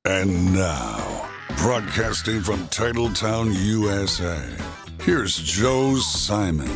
And now, broadcasting from Titletown, USA, here's Joe Simon.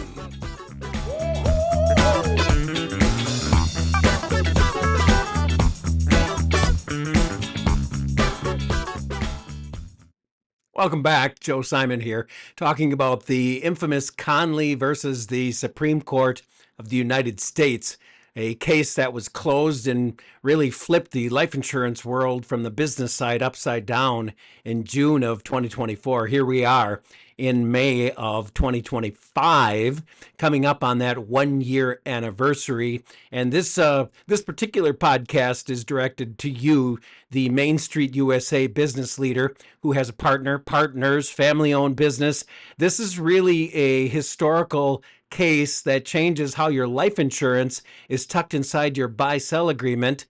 Welcome back. Joe Simon here, talking about the infamous Connelly versus the Supreme Court of the United States, a case that was closed and really flipped the life insurance world from the business side upside down in June of 2024. Here we are in May of 2025, coming up on that 1-year anniversary. And this particular podcast is directed to you, the Main Street USA business leader who has a partners, family-owned business. This is really a historical case that changes how your life insurance is tucked inside your buy-sell agreement.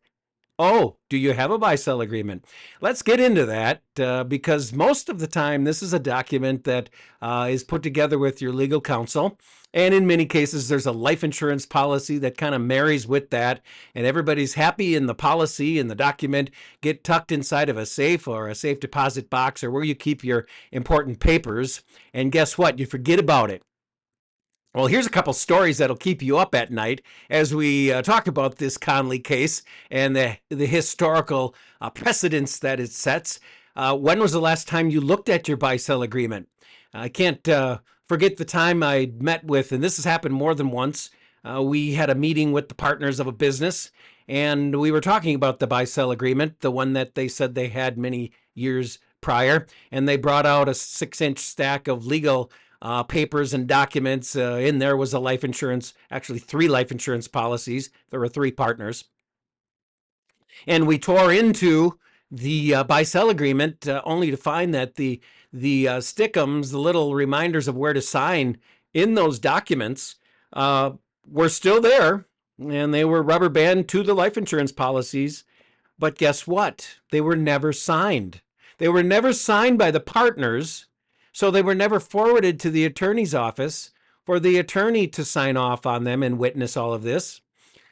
Oh, do you have a buy-sell agreement? Let's get into that because most of the time this is a document that is put together with your legal counsel. And in many cases, there's a life insurance policy that kind of marries with that. And everybody's happy, and the policy and the document get tucked inside of a safe or a safe deposit box or where you keep your important papers. And guess what? You forget about it. Well, here's a couple stories that'll keep you up at night as we talk about this Connelly case and the historical precedents that it sets. When was the last time you looked at your buy-sell agreement? I can't forget the time I met with, and this has happened more than once, we had a meeting with the partners of a business, and we were talking about the buy-sell agreement, the one that they said they had many years prior, and they brought out a 6-inch stack of legal papers and documents. In there was a life insurance, actually 3 life insurance policies. There were 3 partners. And we tore into the buy-sell agreement only to find that the stickums, the little reminders of where to sign in those documents were still there, and they were rubber band to the life insurance policies. But guess what? They were never signed. They were never signed by the partners. So they were never forwarded to the attorney's office for the attorney to sign off on them and witness all of this.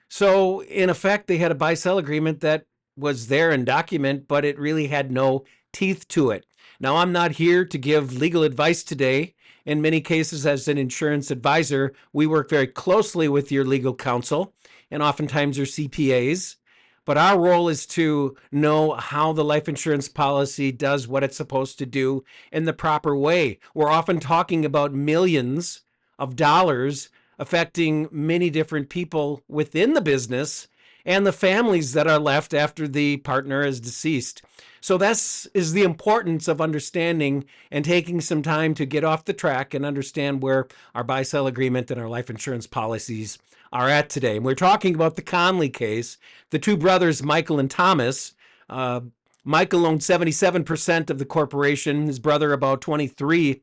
So in effect, they had a buy-sell agreement that was there in document, but it really had no teeth to it. Now, I'm not here to give legal advice today. In many cases, as an insurance advisor, we work very closely with your legal counsel and oftentimes your CPAs. But our role is to know how the life insurance policy does what it's supposed to do in the proper way. We're often talking about millions of dollars affecting many different people within the business and the families that are left after the partner is deceased. So that is the importance of understanding and taking some time to get off the track and understand where our buy-sell agreement and our life insurance policies are at today. And we're talking about the Connelly case, the 2 brothers, Michael and Thomas. Michael owned 77% of the corporation, his brother about 23%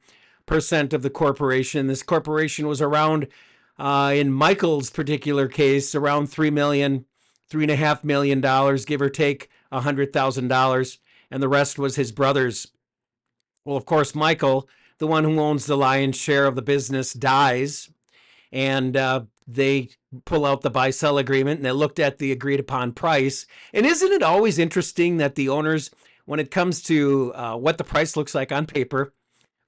of the corporation. This corporation was around, in Michael's particular case, around $3.5 million, give or take $100,000, and the rest was his brother's. Well, of course, Michael, the one who owns the lion's share of the business, dies, and they pull out the buy-sell agreement, and they looked at the agreed-upon price. And isn't it always interesting that the owners, when it comes to what the price looks like on paper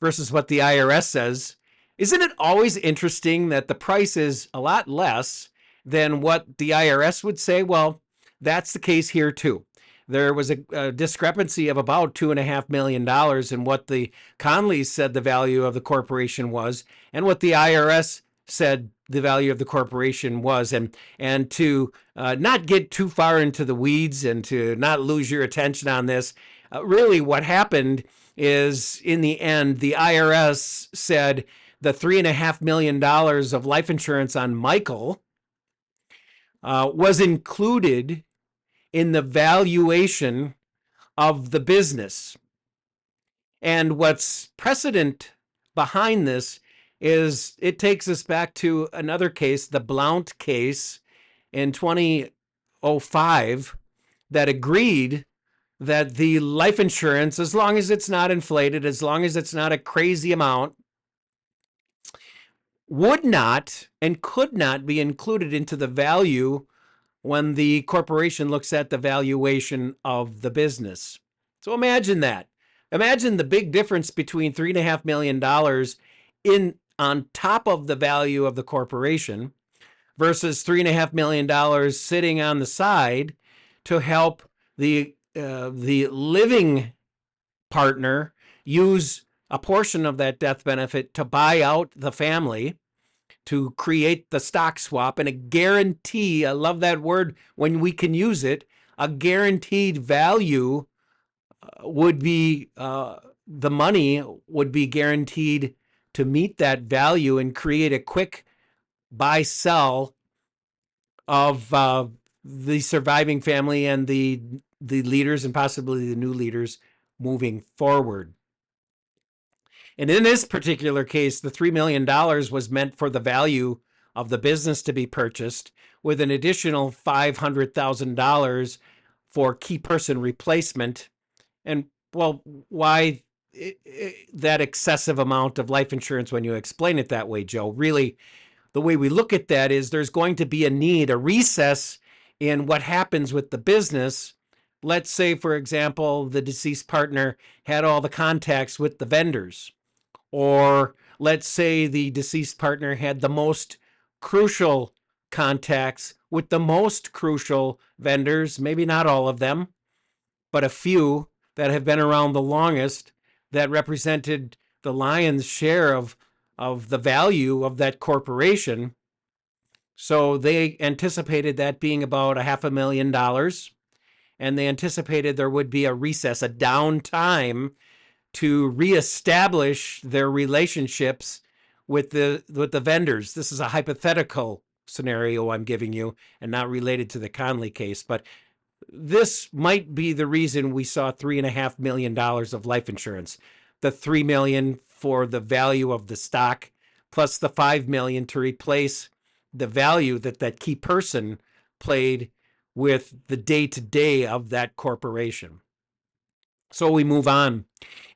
versus what the IRS says, isn't it always interesting that the price is a lot less than what the IRS would say? Well, that's the case here, too. There was a discrepancy of about $2.5 million in what the Connellys said the value of the corporation was and what the IRS said the value of the corporation was. And to not get too far into the weeds and to not lose your attention on this, really what happened is, in the end, the IRS said the $3.5 million of life insurance on Michael was included in the valuation of the business. And what's precedent behind this is it takes us back to another case, the Blount case in 2005, that agreed that the life insurance, as long as it's not inflated, as long as it's not a crazy amount, would not and could not be included into the value when the corporation looks at the valuation of the business. So imagine that. Imagine the big difference between $3.5 million in on top of the value of the corporation versus $3.5 million sitting on the side to help the living partner use a portion of that death benefit to buy out the family, to create the stock swap, and a guarantee, I love that word when we can use it, a guaranteed value would be, the money would be guaranteed to meet that value and create a quick buy sell of the surviving family and the leaders and possibly the new leaders moving forward. And in this particular case, the $3 million was meant for the value of the business to be purchased, with an additional $500,000 for key person replacement. And, well, why that excessive amount of life insurance when you explain it that way, Joe? Really, the way we look at that is there's going to be a need, a recess in what happens with the business. Let's say, for example, the deceased partner had all the contacts with the vendors. Or let's say the deceased partner had the most crucial contacts with the most crucial vendors, maybe not all of them, but a few that have been around the longest, that represented the lion's share of the value of that corporation. So they anticipated that being about $500,000, and they anticipated there would be a recess, a downtime, to reestablish their relationships with the vendors. This is a hypothetical scenario I'm giving you and not related to the Connelly case, but this might be the reason we saw $3.5 million of life insurance. The $3 million for the value of the stock, plus the $5 million to replace the value that key person played with the day-to-day of that corporation. So we move on,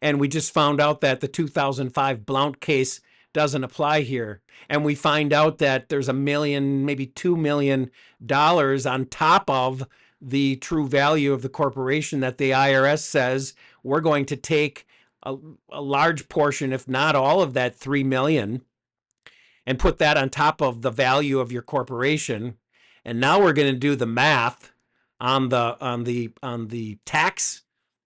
and we just found out that the 2005 Blount case doesn't apply here. And we find out that there's $1 million, maybe $2 million on top of the true value of the corporation that the IRS says we're going to take a large portion, if not all of that $3 million, and put that on top of the value of your corporation. And now we're going to do the math on the tax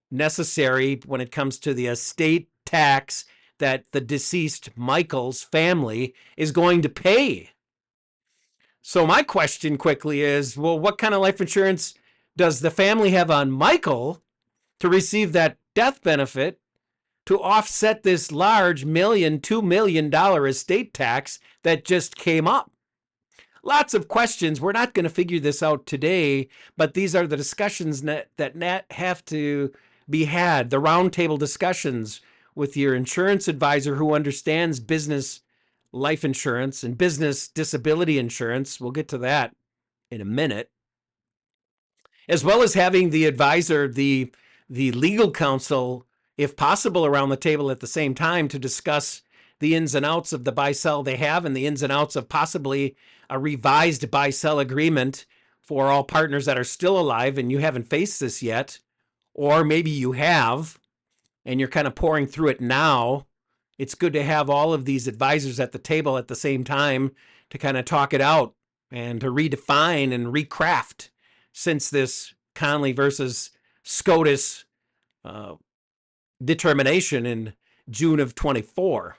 necessary when it comes to the estate tax that the deceased Michael's family is going to pay. So my question quickly is, well, what kind of life insurance does the family have on Michael to receive that death benefit to offset this large $2 million estate tax that just came up? Lots of questions. We're not going to figure this out today, but these are the discussions that have to be had, the roundtable discussions with your insurance advisor who understands business life insurance and business disability insurance. We'll get to that in a minute. As well as having the advisor, the legal counsel, if possible, around the table at the same time to discuss the ins and outs of the buy-sell they have and the ins and outs of possibly a revised buy-sell agreement for all partners that are still alive and you haven't faced this yet. Or maybe you have, and you're kind of pouring through it now. It's good to have all of these advisors at the table at the same time to kind of talk it out and to redefine and recraft since this Connelly versus SCOTUS determination in June of 24.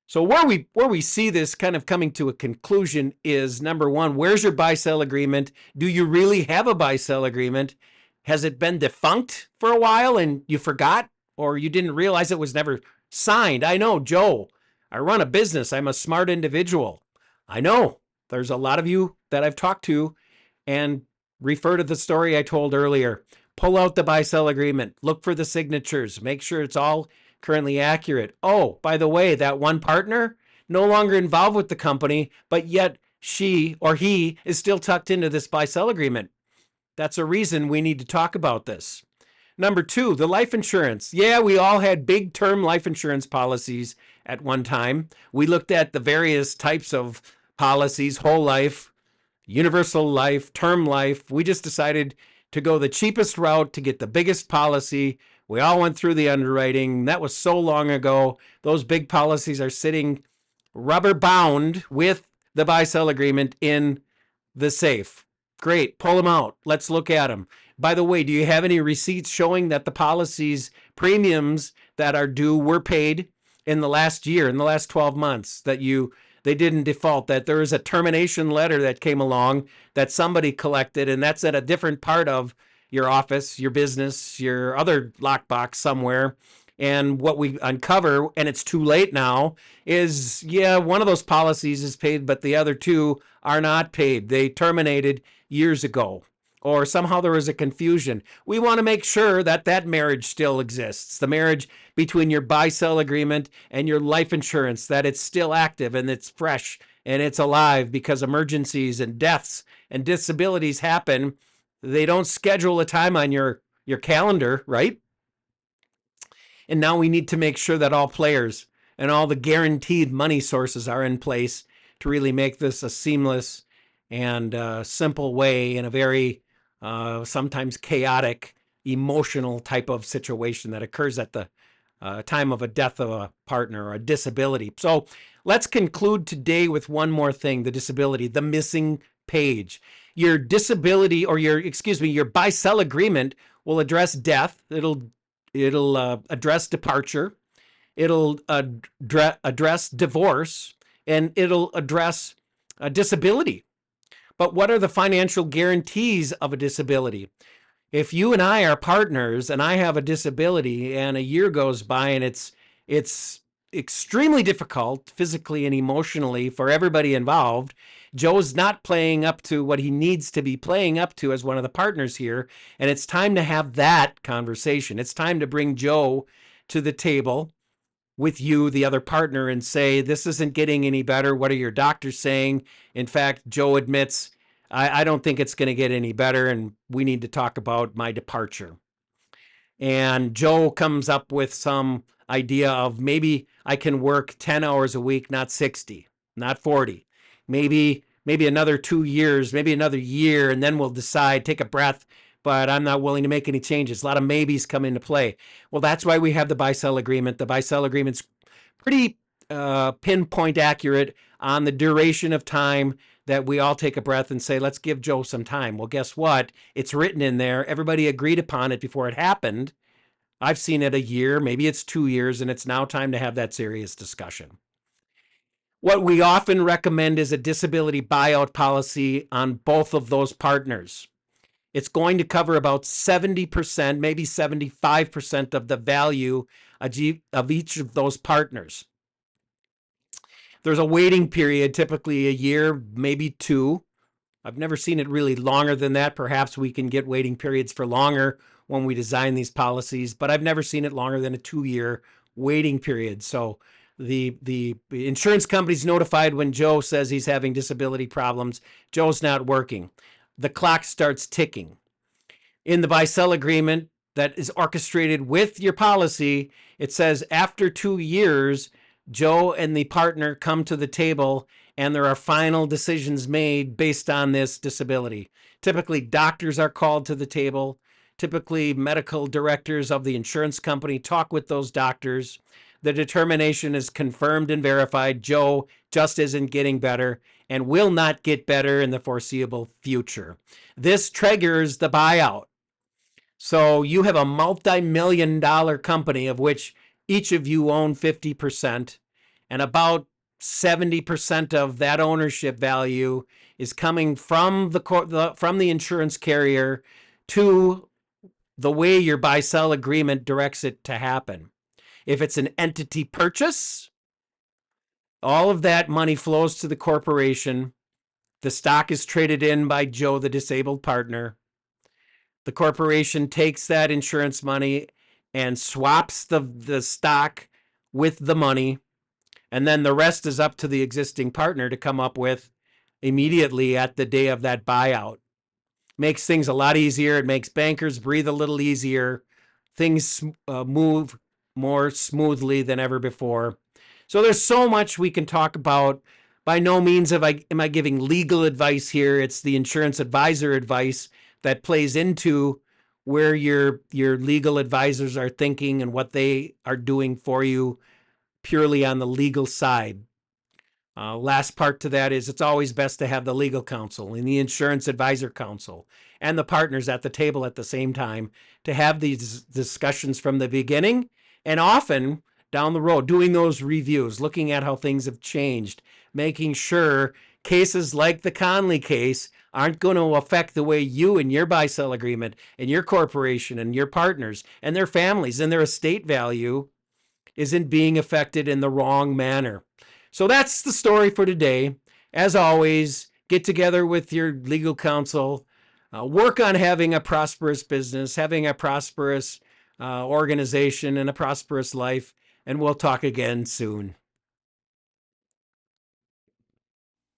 So where we see this kind of coming to a conclusion is, number one, where's your buy-sell agreement? Do you really have a buy-sell agreement? Has it been defunct for a while and you forgot, or you didn't realize it was never signed? I know, Joe, I run a business. I'm a smart individual. I know there's a lot of you that I've talked to, and refer to the story I told earlier. Pull out the buy-sell agreement. Look for the signatures. Make sure it's all currently accurate. Oh, by the way, that one partner, no longer involved with the company, but yet she or he is still tucked into this buy-sell agreement. That's a reason we need to talk about this. Number two, the life insurance. Yeah, we all had big term life insurance policies at one time. We looked at the various types of policies, whole life, universal life, term life. We just decided to go the cheapest route to get the biggest policy. We all went through the underwriting. That was so long ago. Those big policies are sitting rubber bound with the buy-sell agreement in the safe. Great, pull them out. Let's look at them. By the way, do you have any receipts showing that the policies premiums that are due were paid in the last year, in the last 12 months, that they didn't default, that there is a termination letter that came along that somebody collected, and that's at a different part of your office, your business, your other lockbox somewhere. And what we uncover, and it's too late now, is one of those policies is paid, but the other two are not paid. They terminated years ago, or somehow there was a confusion. We want to make sure that that marriage still exists, the marriage between your buy-sell agreement and your life insurance, that it's still active and it's fresh and it's alive, because emergencies and deaths and disabilities happen. They don't schedule a time on your calendar, right? And now we need to make sure that all players and all the guaranteed money sources are in place to really make this a seamless and simple way in a very sometimes chaotic, emotional type of situation that occurs at the time of a death of a partner or a disability. So let's conclude today with one more thing: the disability, the missing page. Your disability, or your buy-sell agreement will address death. It'll address departure. It'll address divorce, and it'll address disability. But what are the financial guarantees of a disability? If you and I are partners and I have a disability and a year goes by and it's extremely difficult physically and emotionally for everybody involved, Joe's not playing up to what he needs to be playing up to as one of the partners here, and it's time to have that conversation. It's time to bring Joe to the table with you, the other partner, and say, this isn't getting any better. What are your doctors saying? In fact, Joe admits, I don't think it's going to get any better, and we need to talk about my departure. And Joe comes up with some idea of, maybe I can work 10 hours a week, not 60, not 40. Maybe another 2 years, maybe another year, and then we'll decide, take a breath, but I'm not willing to make any changes. A lot of maybes come into play. Well, that's why we have the buy-sell agreement. The buy-sell agreement's pretty pinpoint accurate on the duration of time that we all take a breath and say, let's give Joe some time. Well, guess what? It's written in there. Everybody agreed upon it before it happened. I've seen it a year, maybe it's 2 years, and it's now time to have that serious discussion. What we often recommend is a disability buyout policy on both of those partners. It's going to cover about 70%, maybe 75% of the value of each of those partners. There's a waiting period, typically a year, maybe 2. I've never seen it really longer than that. Perhaps we can get waiting periods for longer when we design these policies, but I've never seen it longer than a 2-year waiting period. So the insurance company's notified when Joe says he's having disability problems. Joe's not working. The clock starts ticking. In the buy-sell agreement that is orchestrated with your policy, it says after 2 years, Joe and the partner come to the table and there are final decisions made based on this disability. Typically, doctors are called to the table. Typically, medical directors of the insurance company talk with those doctors. The determination is confirmed and verified. Joe just isn't getting better and will not get better in the foreseeable future. This triggers the buyout. So you have a multi-million-dollar company of which each of you own 50%, and about 70% of that ownership value is coming from the insurance carrier to the way your buy-sell agreement directs it to happen. If it's an entity purchase, all of that money flows to the corporation. The stock is traded in by Joe, the disabled partner. The corporation takes that insurance money and swaps the stock with the money, and then the rest is up to the existing partner to come up with immediately at the day of that buyout. Makes things a lot easier. It makes bankers breathe a little easier. Things move more smoothly than ever before. So there's so much we can talk about. By no means am I giving legal advice here. It's the insurance advisor advice that plays into where your legal advisors are thinking and what they are doing for you purely on the legal side. Last part to that is it's always best to have the legal counsel and the insurance advisor counsel and the partners at the table at the same time to have these discussions from the beginning, and often down the road, doing those reviews, looking at how things have changed, making sure cases like the Connelly case aren't going to affect the way you and your buy-sell agreement and your corporation and your partners and their families and their estate value isn't being affected in the wrong manner. So that's the story for today. As always, get together with your legal counsel, work on having a prosperous business, having a prosperous organization and a prosperous life, and we'll talk again soon.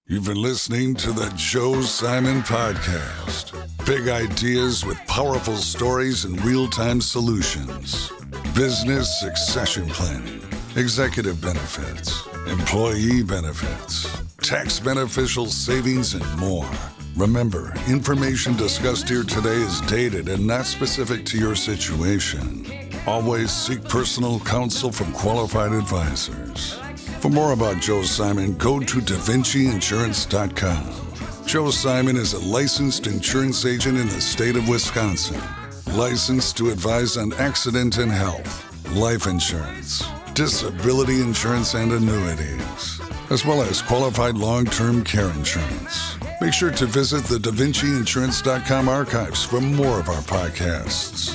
You've been listening to the Joe Simon Podcast. Big ideas with powerful stories and real-time solutions. Business succession planning, executive benefits, employee benefits, tax beneficial savings, and more. Remember, information discussed here today is dated and not specific to your situation. Always seek personal counsel from qualified advisors. For more about Joe Simon, go to DaVinciInsurance.com. Joe Simon is a licensed insurance agent in the state of Wisconsin. Licensed to advise on accident and health, life insurance, disability insurance, and annuities, as well as qualified long-term care insurance. Make sure to visit the DaVinciInsurance.com archives for more of our podcasts.